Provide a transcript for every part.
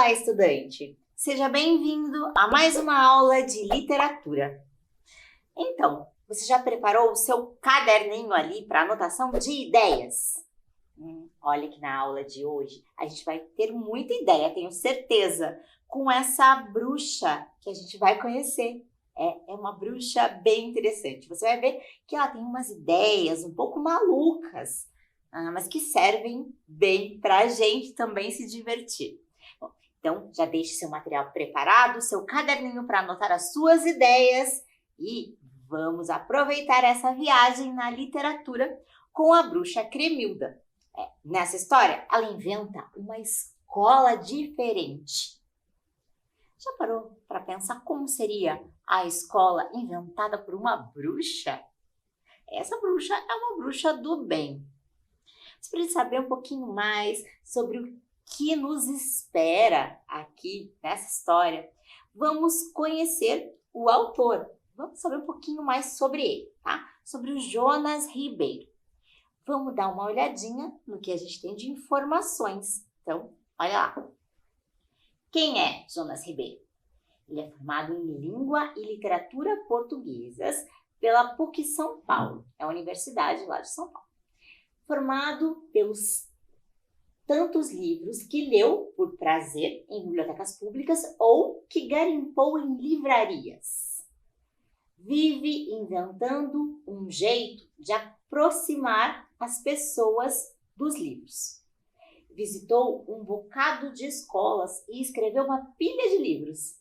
Olá, estudante! Seja bem-vindo a mais uma aula de literatura. Então, você já preparou o seu caderninho ali para anotação de ideias? Olha que na aula de hoje a gente vai ter muita ideia, tenho certeza, com essa bruxa que a gente vai conhecer. É uma bruxa bem interessante. Você vai ver que ela tem umas ideias um pouco malucas, mas que servem bem para a gente também se divertir. Bom, então, já deixe seu material preparado, seu caderninho para anotar as suas ideias e vamos aproveitar essa viagem na literatura com a bruxa Cremilda. Nessa história, ela inventa uma escola diferente. Já parou para pensar como seria a escola inventada por uma bruxa? Essa bruxa é uma bruxa do bem. Mas para saber um pouquinho mais sobre o que nos espera aqui nessa história, vamos conhecer o autor. Vamos saber um pouquinho mais sobre ele, tá? Sobre o Jonas Ribeiro. Vamos dar uma olhadinha no que a gente tem de informações. Então, olha lá. Quem é Jonas Ribeiro? Ele é formado em Língua e Literatura Portuguesas pela PUC São Paulo. É a universidade lá de São Paulo. Formado pelos tantos livros que leu por prazer em bibliotecas públicas ou que garimpou em livrarias. Vive inventando um jeito de aproximar as pessoas dos livros. Visitou um bocado de escolas e escreveu uma pilha de livros.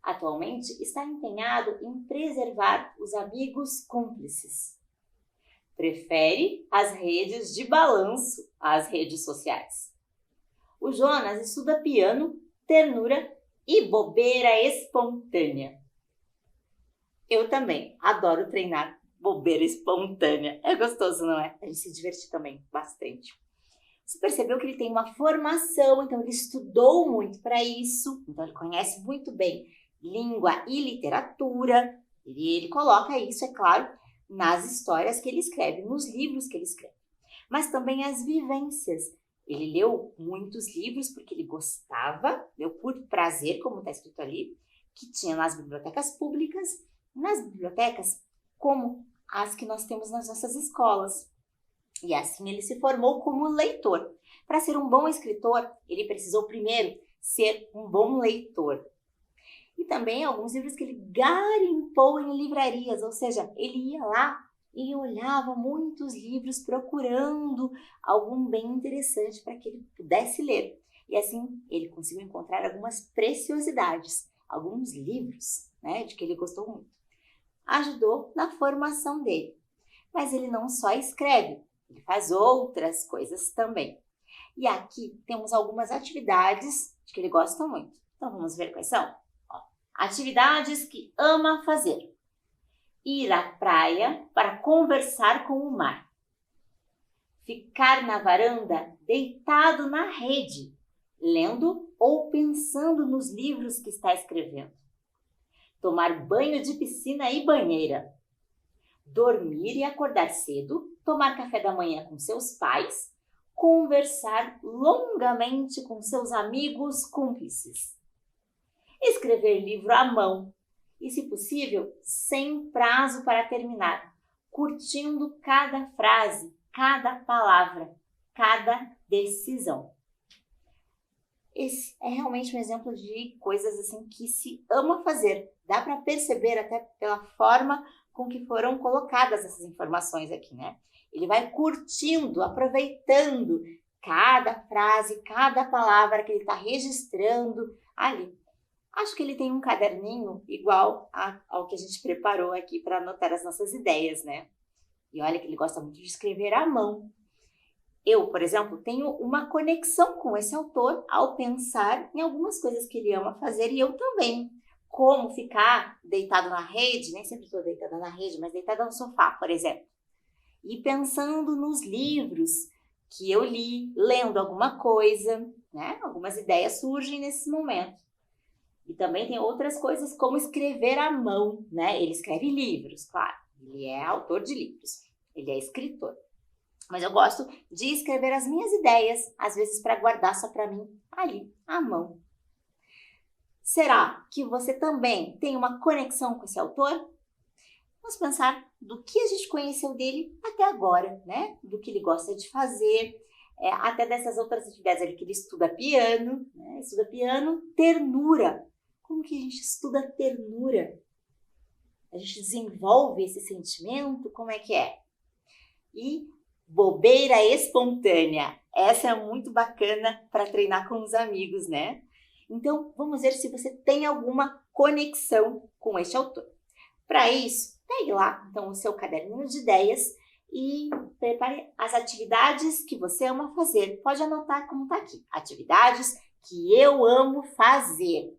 Atualmente está empenhado em preservar os amigos cúmplices. Prefere as redes de balanço às redes sociais. O Jonas estuda piano, ternura e bobeira espontânea. Eu também adoro treinar bobeira espontânea. É gostoso, não é? A gente se diverte também bastante. Você percebeu que ele tem uma formação, então ele estudou muito para isso, então ele conhece muito bem língua e literatura, e ele coloca isso, é claro, nas histórias que ele escreve, nos livros que ele escreve. Mas também as vivências. Ele leu muitos livros porque ele gostava, leu por prazer, como está escrito ali, que tinha nas bibliotecas públicas, nas bibliotecas como as que nós temos nas nossas escolas. E assim ele se formou como leitor. Para ser um bom escritor, ele precisou primeiro ser um bom leitor. E também alguns livros que ele garimpou em livrarias, ou seja, ele ia lá e olhava muitos livros procurando algum bem interessante para que ele pudesse ler. E assim ele conseguiu encontrar algumas preciosidades, alguns livros, de que ele gostou muito. Ajudou na formação dele. Mas ele não só escreve, ele faz outras coisas também. E aqui temos algumas atividades de que ele gosta muito. Então vamos ver quais são? Atividades que ama fazer. Ir à praia para conversar com o mar. Ficar na varanda deitado na rede, lendo ou pensando nos livros que está escrevendo. Tomar banho de piscina e banheira. Dormir e acordar cedo, tomar café da manhã com seus pais, conversar longamente com seus amigos cúmplices. Escrever livro à mão e, se possível, sem prazo para terminar, curtindo cada frase, cada palavra, cada decisão. Esse é realmente um exemplo de coisas assim que se ama fazer. Dá para perceber até pela forma com que foram colocadas essas informações aqui, Ele vai curtindo, aproveitando cada frase, cada palavra que ele está registrando ali. Acho que ele tem um caderninho igual ao que a gente preparou aqui para anotar as nossas ideias, E olha que ele gosta muito de escrever à mão. Eu, por exemplo, tenho uma conexão com esse autor ao pensar em algumas coisas que ele ama fazer e eu também. Como ficar deitado na rede, nem sempre estou deitada na rede, mas deitada no sofá, por exemplo. E pensando nos livros que eu li, lendo alguma coisa, Algumas ideias surgem nesse momento. E também tem outras coisas como escrever à mão, Ele escreve livros, claro. Ele é autor de livros, ele é escritor. Mas eu gosto de escrever as minhas ideias, às vezes para guardar só para mim, ali, à mão. Será que você também tem uma conexão com esse autor? Vamos pensar do que a gente conheceu dele até agora, né? Do que ele gosta de fazer, até dessas outras atividades ali que ele estuda piano, né? Estuda piano, ternura. Como que a gente estuda ternura? A gente desenvolve esse sentimento? Como é que é? E bobeira espontânea. Essa é muito bacana para treinar com os amigos, né? Então, vamos ver se você tem alguma conexão com este autor. Para isso, pegue lá, então, o seu caderninho de ideias e prepare as atividades que você ama fazer. Pode anotar como está aqui. Atividades que eu amo fazer.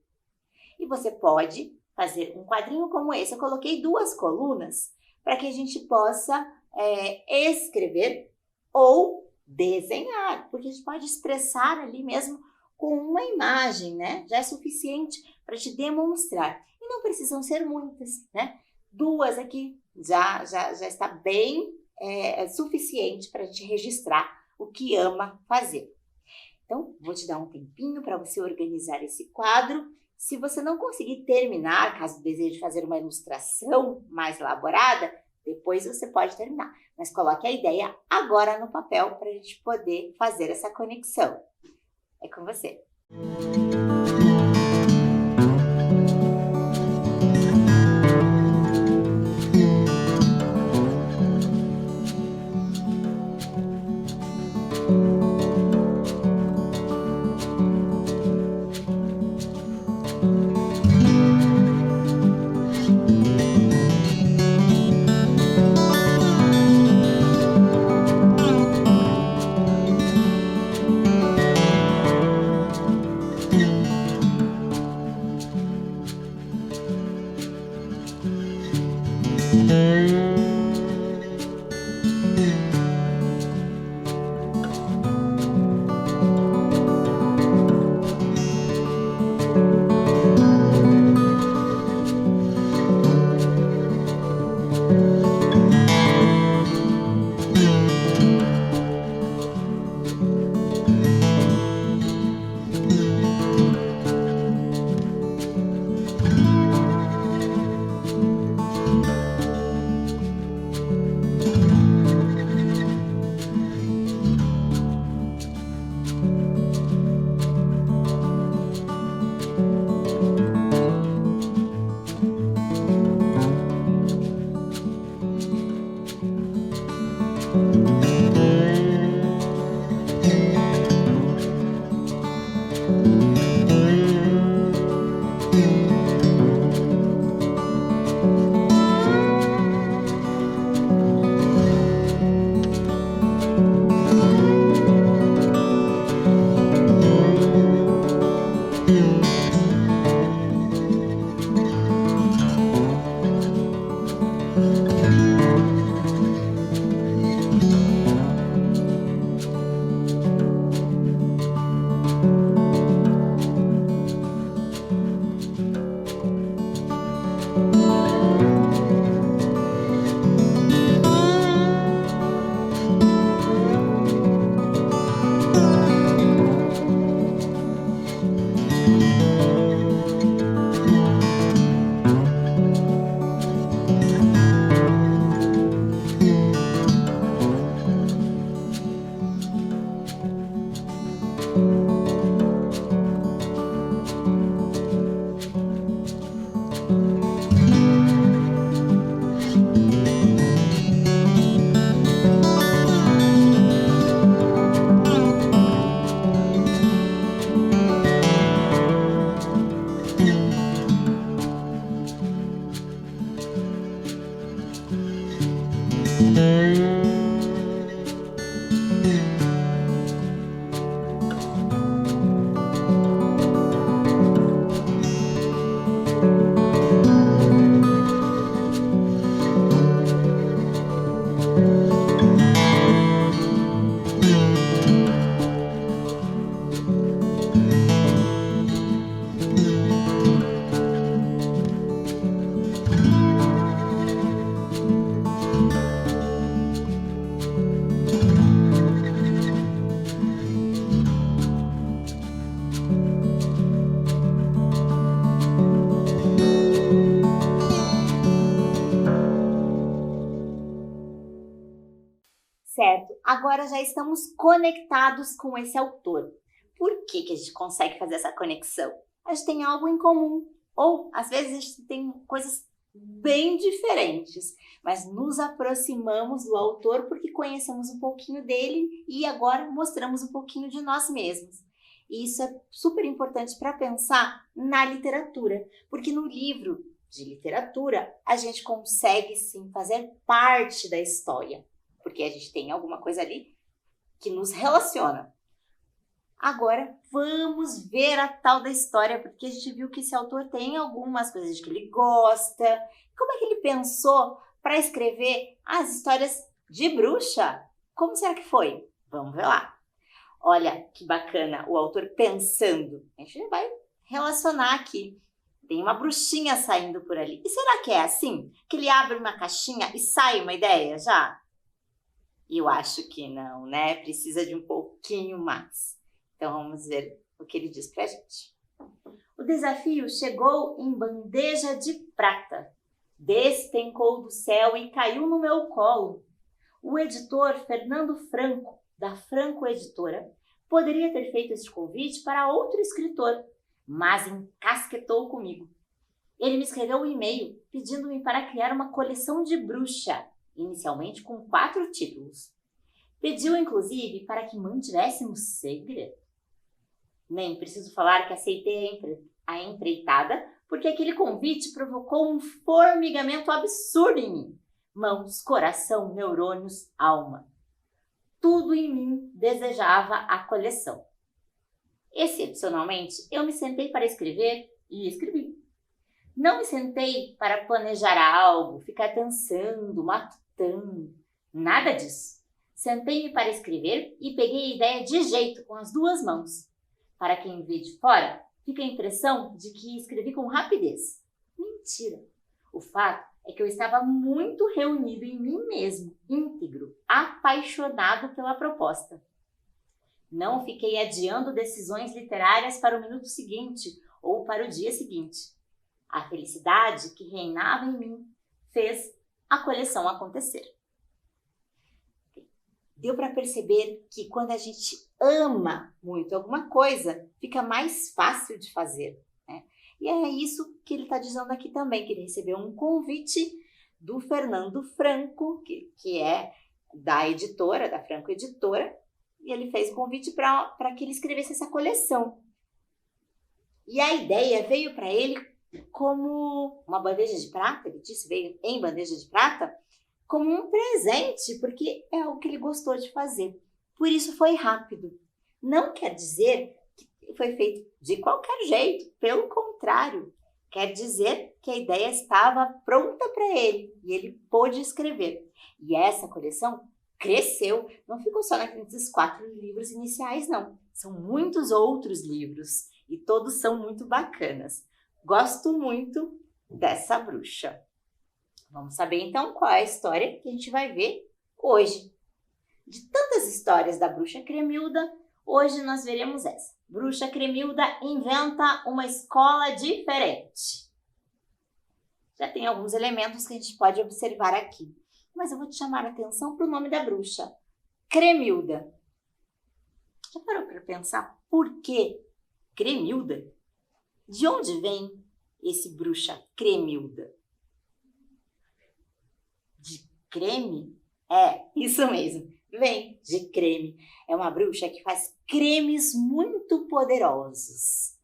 E você pode fazer um quadrinho como esse. Eu coloquei 2 colunas para que a gente possa escrever ou desenhar, porque a gente pode expressar ali mesmo com uma imagem, né? Já é suficiente para te demonstrar. E não precisam ser muitas, né? 2 aqui já está bem suficiente para a gente registrar o que ama fazer. Então, vou te dar um tempinho para você organizar esse quadro. Se você não conseguir terminar, caso deseje fazer uma ilustração mais elaborada, depois você pode terminar. Mas coloque a ideia agora no papel para a gente poder fazer essa conexão. É com você. Certo, agora já estamos conectados com esse autor. Por que que a gente consegue fazer essa conexão? A gente tem algo em comum, ou às vezes a gente tem coisas bem diferentes, mas nos aproximamos do autor porque conhecemos um pouquinho dele e agora mostramos um pouquinho de nós mesmos. E isso é super importante para pensar na literatura, porque no livro de literatura a gente consegue sim fazer parte da história, porque a gente tem alguma coisa ali que nos relaciona. Agora, vamos ver a tal da história, porque a gente viu que esse autor tem algumas coisas que ele gosta. Como é que ele pensou para escrever as histórias de bruxa? Como será que foi? Vamos ver lá. Olha que bacana o autor pensando. A gente vai relacionar aqui. Tem uma bruxinha saindo por ali. E será que é assim? Que ele abre uma caixinha e sai uma ideia já? Eu acho que não, né? Precisa de um pouquinho mais. Então, vamos ver o que ele diz pra gente. O desafio chegou em bandeja de prata. Despencou do céu e caiu no meu colo. O editor Fernando Franco, da Franco Editora, poderia ter feito esse convite para outro escritor, mas encasquetou comigo. Ele me escreveu um e-mail pedindo-me para criar uma coleção de bruxa, inicialmente com 4 títulos. Pediu, inclusive, para que mantivéssemos segredo. Nem preciso falar que aceitei a empreitada, porque aquele convite provocou um formigamento absurdo em mim. Mãos, coração, neurônios, alma. Tudo em mim desejava a coleção. Excepcionalmente, eu me sentei para escrever e escrevi. Não me sentei para planejar algo, ficar pensando, matutando, nada disso. Sentei-me para escrever e peguei a ideia de jeito, com as 2 mãos. Para quem vê de fora, fica a impressão de que escrevi com rapidez. Mentira! O fato é que eu estava muito reunido em mim mesmo, íntegro, apaixonado pela proposta. Não fiquei adiando decisões literárias para o minuto seguinte ou para o dia seguinte. A felicidade que reinava em mim fez a coleção acontecer. Deu para perceber que quando a gente ama muito alguma coisa, fica mais fácil de fazer, né? E é isso que ele está dizendo aqui também, que ele recebeu um convite do Fernando Franco, que é da editora, da Franco Editora, e ele fez o convite para que ele escrevesse essa coleção. E a ideia veio para ele como uma bandeja de prata, ele disse, veio em bandeja de prata, como um presente, porque é algo que ele gostou de fazer. Por isso foi rápido. Não quer dizer que foi feito de qualquer jeito, pelo contrário. Quer dizer que a ideia estava pronta para ele e ele pôde escrever. E essa coleção cresceu, não ficou só naqueles 4 livros iniciais, não. São muitos outros livros e todos são muito bacanas. Gosto muito dessa bruxa. Vamos saber então qual é a história que a gente vai ver hoje. De tantas histórias da Bruxa Cremilda, hoje nós veremos essa. Bruxa Cremilda inventa uma escola diferente. Já tem alguns elementos que a gente pode observar aqui, mas eu vou te chamar a atenção para o nome da bruxa, Cremilda. Já parou para pensar por que Cremilda? De onde vem esse bruxa Cremilda? De creme? É, isso mesmo, vem de creme. É uma bruxa que faz cremes muito poderosos.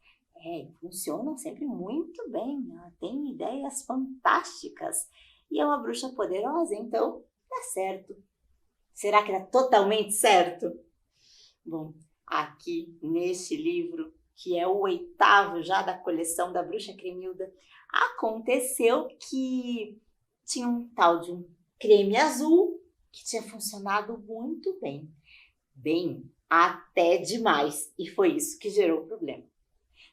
Funcionam sempre muito bem, ela tem ideias fantásticas. E é uma bruxa poderosa, então dá certo. Será que dá totalmente certo? Bom, aqui neste livro, que é o 8º já da coleção da Bruxa Cremilda, aconteceu que tinha um tal de um creme azul que tinha funcionado muito bem. Bem, até demais. E foi isso que gerou o problema.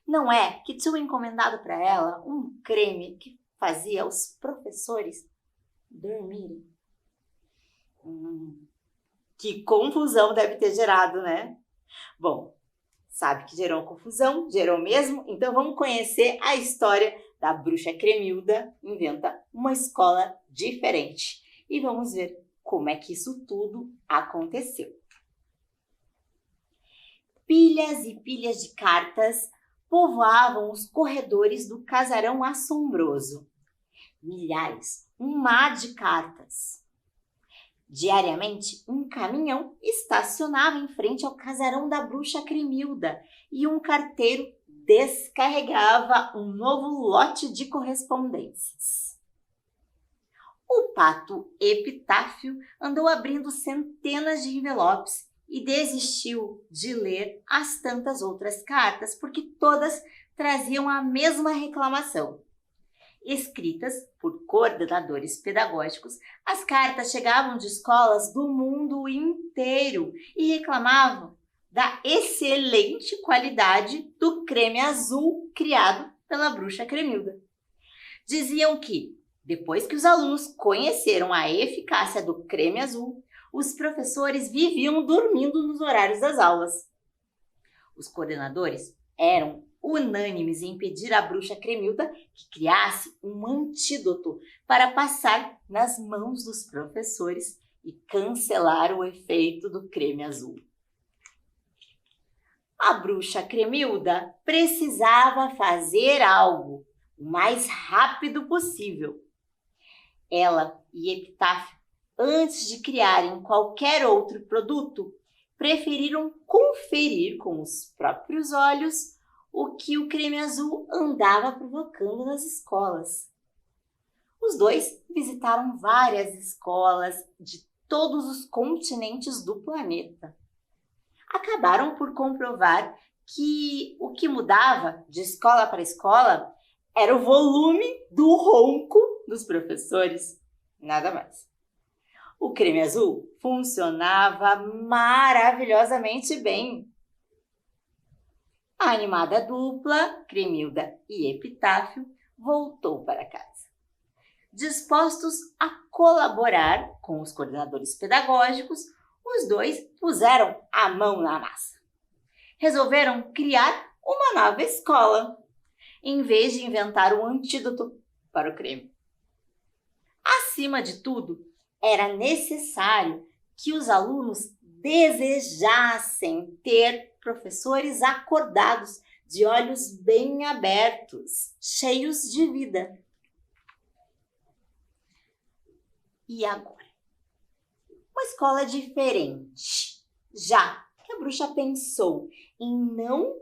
Não é que tinham encomendado para ela um creme que fazia os professores dormirem. Que confusão deve ter gerado, né? Bom, sabe que gerou confusão? Gerou mesmo? Então vamos conhecer a história da Bruxa Cremilda inventa uma escola diferente. E vamos ver como é que isso tudo aconteceu. Pilhas e pilhas de cartas povoavam os corredores do casarão assombroso. Milhares, um mar de cartas. Diariamente, um caminhão estacionava em frente ao casarão da bruxa Cremilda e um carteiro descarregava um novo lote de correspondências. O pato Epitáfio andou abrindo centenas de envelopes e desistiu de ler as tantas outras cartas, porque todas traziam a mesma reclamação. Escritas por coordenadores pedagógicos, as cartas chegavam de escolas do mundo inteiro e reclamavam da excelente qualidade do creme azul criado pela bruxa Cremilda. Diziam que, depois que os alunos conheceram a eficácia do creme azul, os professores viviam dormindo nos horários das aulas. Os coordenadores eram unânimes em pedir à bruxa Cremilda que criasse um antídoto para passar nas mãos dos professores e cancelar o efeito do creme azul. A bruxa Cremilda precisava fazer algo o mais rápido possível. Ela e Epitáfio, antes de criarem qualquer outro produto, preferiram conferir com os próprios olhos o que o creme azul andava provocando nas escolas. Os dois visitaram várias escolas de todos os continentes do planeta. Acabaram por comprovar que o que mudava de escola para escola era o volume do ronco dos professores, nada mais. O creme azul funcionava maravilhosamente bem. A animada dupla, Cremilda e Epitáfio, voltou para casa. Dispostos a colaborar com os coordenadores pedagógicos, os dois puseram a mão na massa. Resolveram criar uma nova escola, em vez de inventar um antídoto para o creme. Acima de tudo, era necessário que os alunos desejassem ter professores acordados, de olhos bem abertos, cheios de vida. E agora? Uma escola diferente. Já que a bruxa pensou em não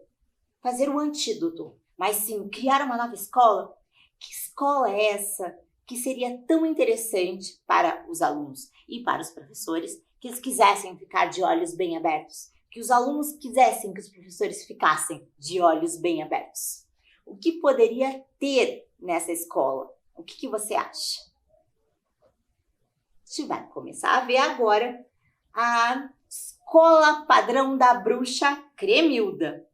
fazer o antídoto, mas sim criar uma nova escola, que escola é essa que seria tão interessante para os alunos e para os professores, que eles quisessem ficar de olhos bem abertos, que os alunos quisessem que os professores ficassem de olhos bem abertos? O que poderia ter nessa escola? O que você acha? A gente vai começar a ver agora a Escola Padrão da Bruxa Cremilda.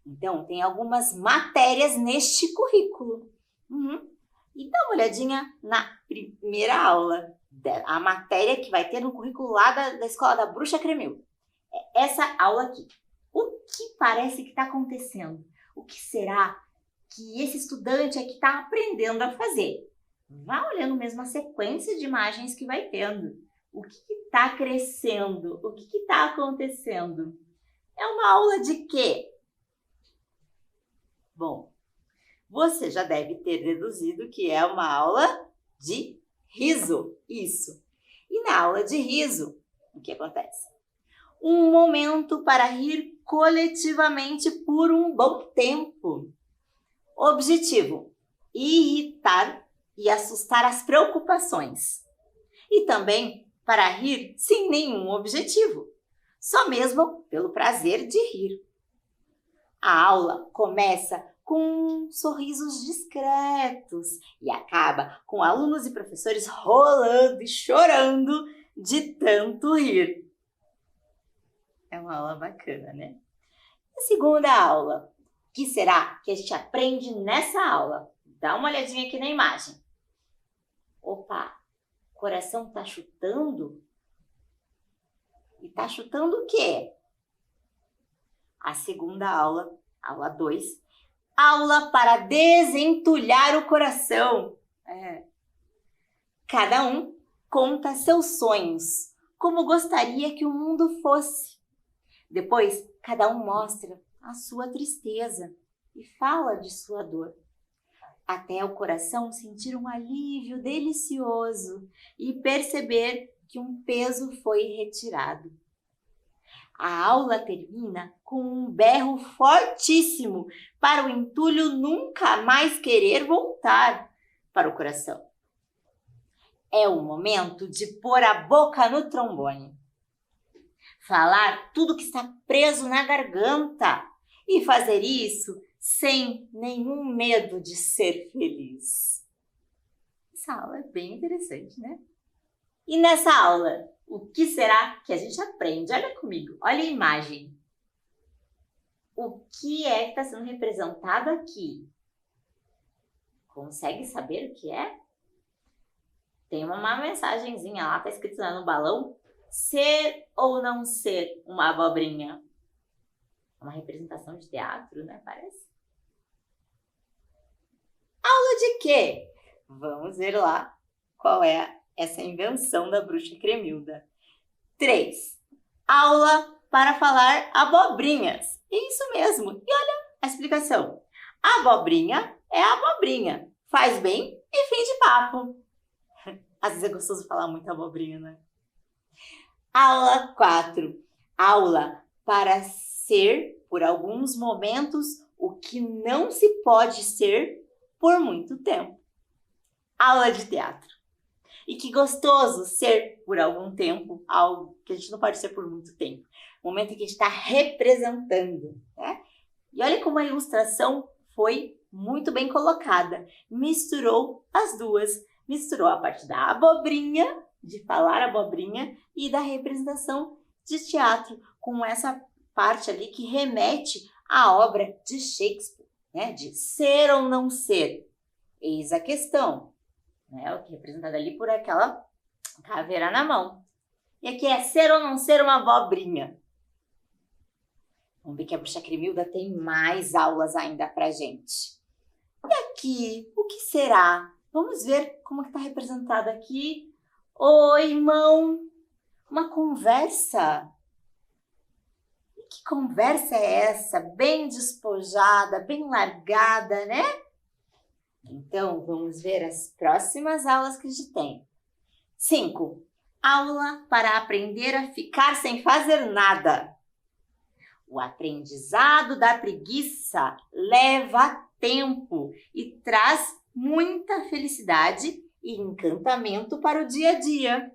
Então, tem algumas matérias neste currículo. E dá uma olhadinha na primeira aula, a matéria que vai ter no currículo lá da Escola da Bruxa Cremilda. É essa aula aqui. O que parece que está acontecendo? O que será que esse estudante aqui está aprendendo a fazer? Vá olhando mesmo a sequência de imagens que vai tendo. O que está crescendo? O que está acontecendo? É uma aula de quê? Bom, você já deve ter deduzido que é uma aula de riso. Isso. E na aula de riso, o que acontece? Um momento para rir coletivamente por um bom tempo. Objetivo: irritar e assustar as preocupações. E também para rir sem nenhum objetivo, só mesmo pelo prazer de rir. A aula começa com sorrisos discretos e acaba com alunos e professores rolando e chorando de tanto rir. É uma aula bacana, né? A segunda aula, o que será que a gente aprende nessa aula? Dá uma olhadinha aqui na imagem. Opa, o coração tá chutando? E tá chutando o quê? A segunda aula, aula 2, aula para desentulhar o coração. Cada um conta seus sonhos, como gostaria que o mundo fosse. Depois, cada um mostra a sua tristeza e fala de sua dor, até o coração sentir um alívio delicioso e perceber que um peso foi retirado. A aula termina com um berro fortíssimo para o entulho nunca mais querer voltar para o coração. É o momento de pôr a boca no trombone, falar tudo que está preso na garganta e fazer isso sem nenhum medo de ser feliz. Essa aula é bem interessante, né? E nessa aula, o que será que a gente aprende? Olha comigo, olha a imagem. O que é que está sendo representado aqui? Consegue saber o que é? Tem uma mensagenzinha lá, está escrito lá no balão. Ser ou não ser uma abobrinha? Uma representação de teatro, né? Parece. Aula de quê? Vamos ver lá qual é essa invenção da bruxa Cremilda. 3. Aula para falar abobrinhas. Isso mesmo. E olha a explicação. Abobrinha é abobrinha. Faz bem e fim de papo. Às vezes é gostoso falar muito abobrinha, né? Aula 4. Aula para ser, por alguns momentos, o que não se pode ser por muito tempo. Aula de teatro. E que gostoso ser, por algum tempo, algo que a gente não pode ser por muito tempo. Momento em que a gente está representando, né? E olha como a ilustração foi muito bem colocada. Misturou as duas. Misturou a parte da abobrinha, de falar abobrinha, e da representação de teatro, com essa parte ali que remete à obra de Shakespeare, né? De ser ou não ser. Eis a questão, né? O que é representado ali por aquela caveira na mão. E aqui é ser ou não ser uma abobrinha. Vamos ver que a bruxa Cremilda tem mais aulas ainda pra gente. E aqui, o que será? Vamos ver como está representado aqui. Oi, irmão. Uma conversa. E que conversa é essa? Bem despojada, bem largada, né? Então, vamos ver as próximas aulas que a gente tem. 5. Aula para aprender a ficar sem fazer nada. O aprendizado da preguiça leva tempo e traz muita felicidade e encantamento para o dia a dia.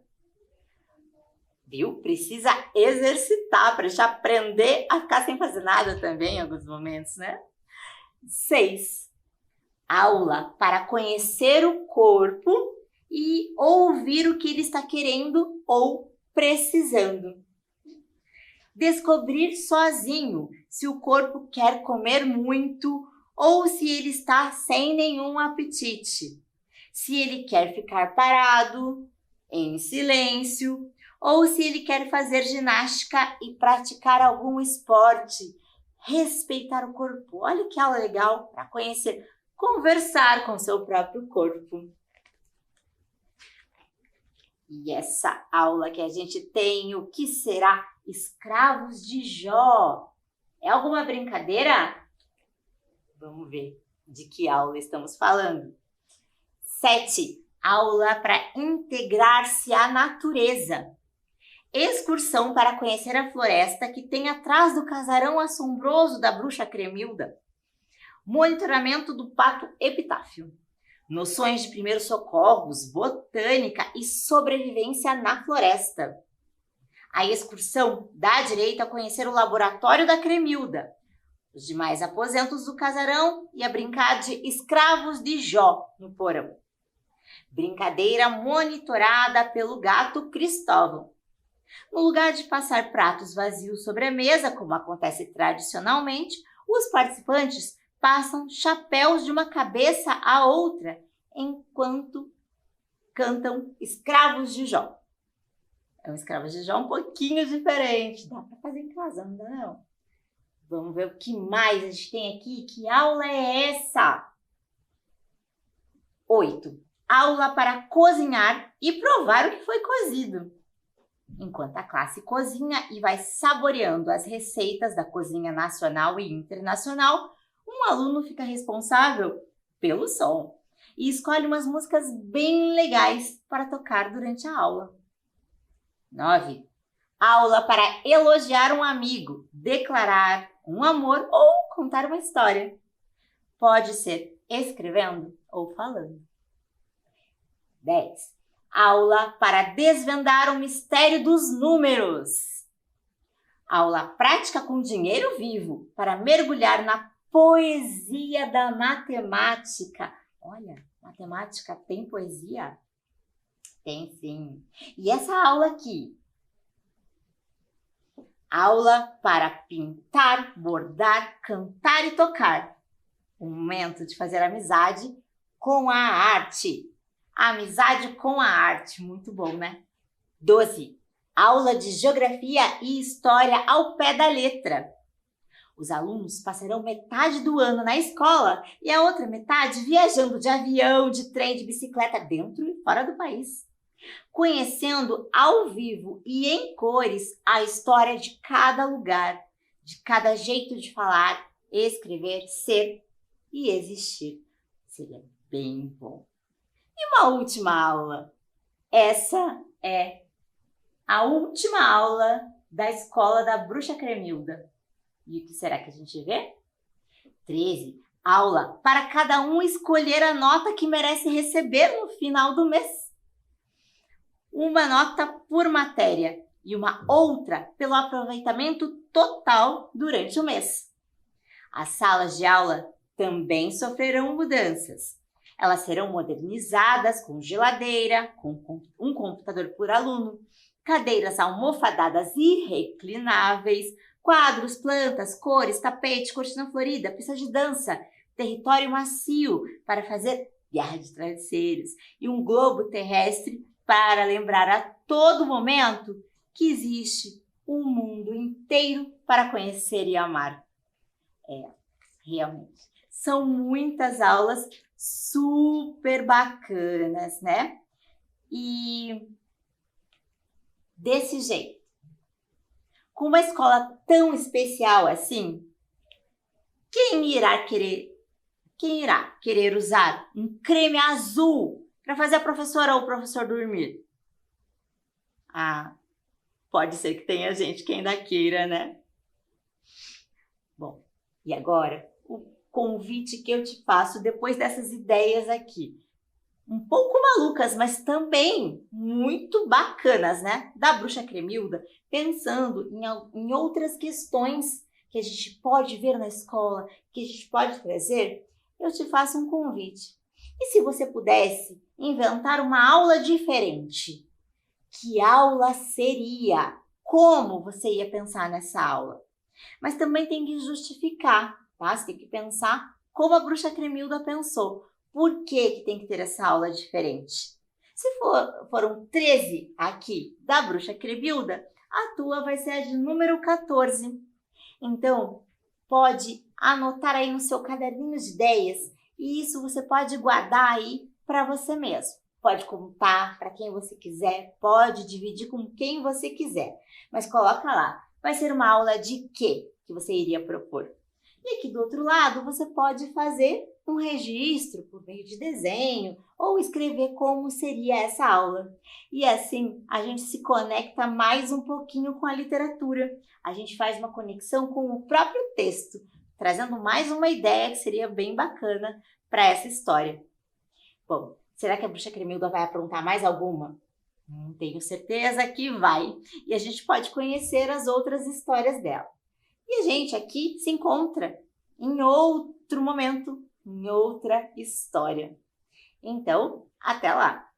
Viu? Precisa exercitar para a gente aprender a ficar sem fazer nada também em alguns momentos, né? 6. Aula para conhecer o corpo e ouvir o que ele está querendo ou precisando. Descobrir sozinho se o corpo quer comer muito ou se ele está sem nenhum apetite. Se ele quer ficar parado, em silêncio, ou se ele quer fazer ginástica e praticar algum esporte. Respeitar o corpo. Olha que aula legal para conhecer, conversar com seu próprio corpo. E essa aula que a gente tem, o que será? Escravos de Jó. É alguma brincadeira? Vamos ver de que aula estamos falando. 7. Aula para integrar-se à natureza. Excursão para conhecer a floresta que tem atrás do casarão assombroso da bruxa Cremilda. Monitoramento do pato epitáfio. Noções de primeiros socorros, botânica e sobrevivência na floresta. A excursão dá direito a conhecer o laboratório da Cremilda, os demais aposentos do casarão e a brincar de escravos de Jó no porão. Brincadeira monitorada pelo gato Cristóvão. No lugar de passar pratos vazios sobre a mesa, como acontece tradicionalmente, os participantes passam chapéus de uma cabeça à outra enquanto cantam Escravos de Jó. É um Escravos de Jó um pouquinho diferente. Dá para fazer em casa, não dá não? Vamos ver o que mais a gente tem aqui. Que aula é essa? 8. Aula para cozinhar e provar o que foi cozido. Enquanto a classe cozinha e vai saboreando as receitas da cozinha nacional e internacional, um aluno fica responsável pelo som e escolhe umas músicas bem legais para tocar durante a aula. 9. Aula para elogiar um amigo, declarar um amor ou contar uma história. Pode ser escrevendo ou falando. 10. Aula para desvendar o mistério dos números. Aula prática com dinheiro vivo para mergulhar na poesia da matemática. Olha, matemática tem poesia? Tem sim. E essa aula aqui? Aula para pintar, bordar, cantar e tocar. O momento de fazer amizade com a arte. Amizade com a arte, muito bom, né? 12. Aula de geografia e história ao pé da letra. Os alunos passarão metade do ano na escola e a outra metade viajando de avião, de trem, de bicicleta dentro e fora do país, conhecendo ao vivo e em cores a história de cada lugar, de cada jeito de falar, escrever, ser e existir. Seria bem bom. E uma última aula. Essa é a última aula da escola da Bruxa Cremilda. E o que será que a gente vê? 13. Aula para cada um escolher a nota que merece receber no final do mês. Uma nota por matéria e uma outra pelo aproveitamento total durante o mês. As salas de aula também sofrerão mudanças. Elas serão modernizadas com geladeira, com um computador por aluno, cadeiras almofadadas e reclináveis, quadros, plantas, cores, tapete, cortina florida, pista de dança, território macio para fazer guerra de travesseiros e um globo terrestre para lembrar a todo momento que existe um mundo inteiro para conhecer e amar. Realmente, são muitas aulas super bacanas, né? E desse jeito, com uma escola tão especial assim, quem irá querer usar um creme azul para fazer a professora ou o professor dormir? Pode ser que tenha gente que ainda queira, né? Bom, e agora o convite que eu te faço depois dessas ideias aqui. Um pouco malucas, mas também muito bacanas, né? Da Bruxa Cremilda, pensando em outras questões que a gente pode ver na escola, que a gente pode trazer, eu te faço um convite. E se você pudesse inventar uma aula diferente? Que aula seria? Como você ia pensar nessa aula? Mas também tem que justificar, tá? Você tem que pensar como a Bruxa Cremilda pensou. Por que tem que ter essa aula diferente? Se foram 13 aqui da Bruxa Cremilda, a tua vai ser a de número 14. Então, pode anotar aí no seu caderninho de ideias e isso você pode guardar aí para você mesmo. Pode contar para quem você quiser, pode dividir com quem você quiser, mas coloca lá. Vai ser uma aula de quê que você iria propor? E aqui do outro lado, você pode fazer um registro por meio de desenho ou escrever como seria essa aula. E assim, a gente se conecta mais um pouquinho com a literatura. A gente faz uma conexão com o próprio texto, trazendo mais uma ideia que seria bem bacana para essa história. Bom, será que a Bruxa Cremilda vai aprontar mais alguma? Tenho certeza que vai. E a gente pode conhecer as outras histórias dela. E a gente aqui se encontra em outro momento, em outra história. Então, até lá!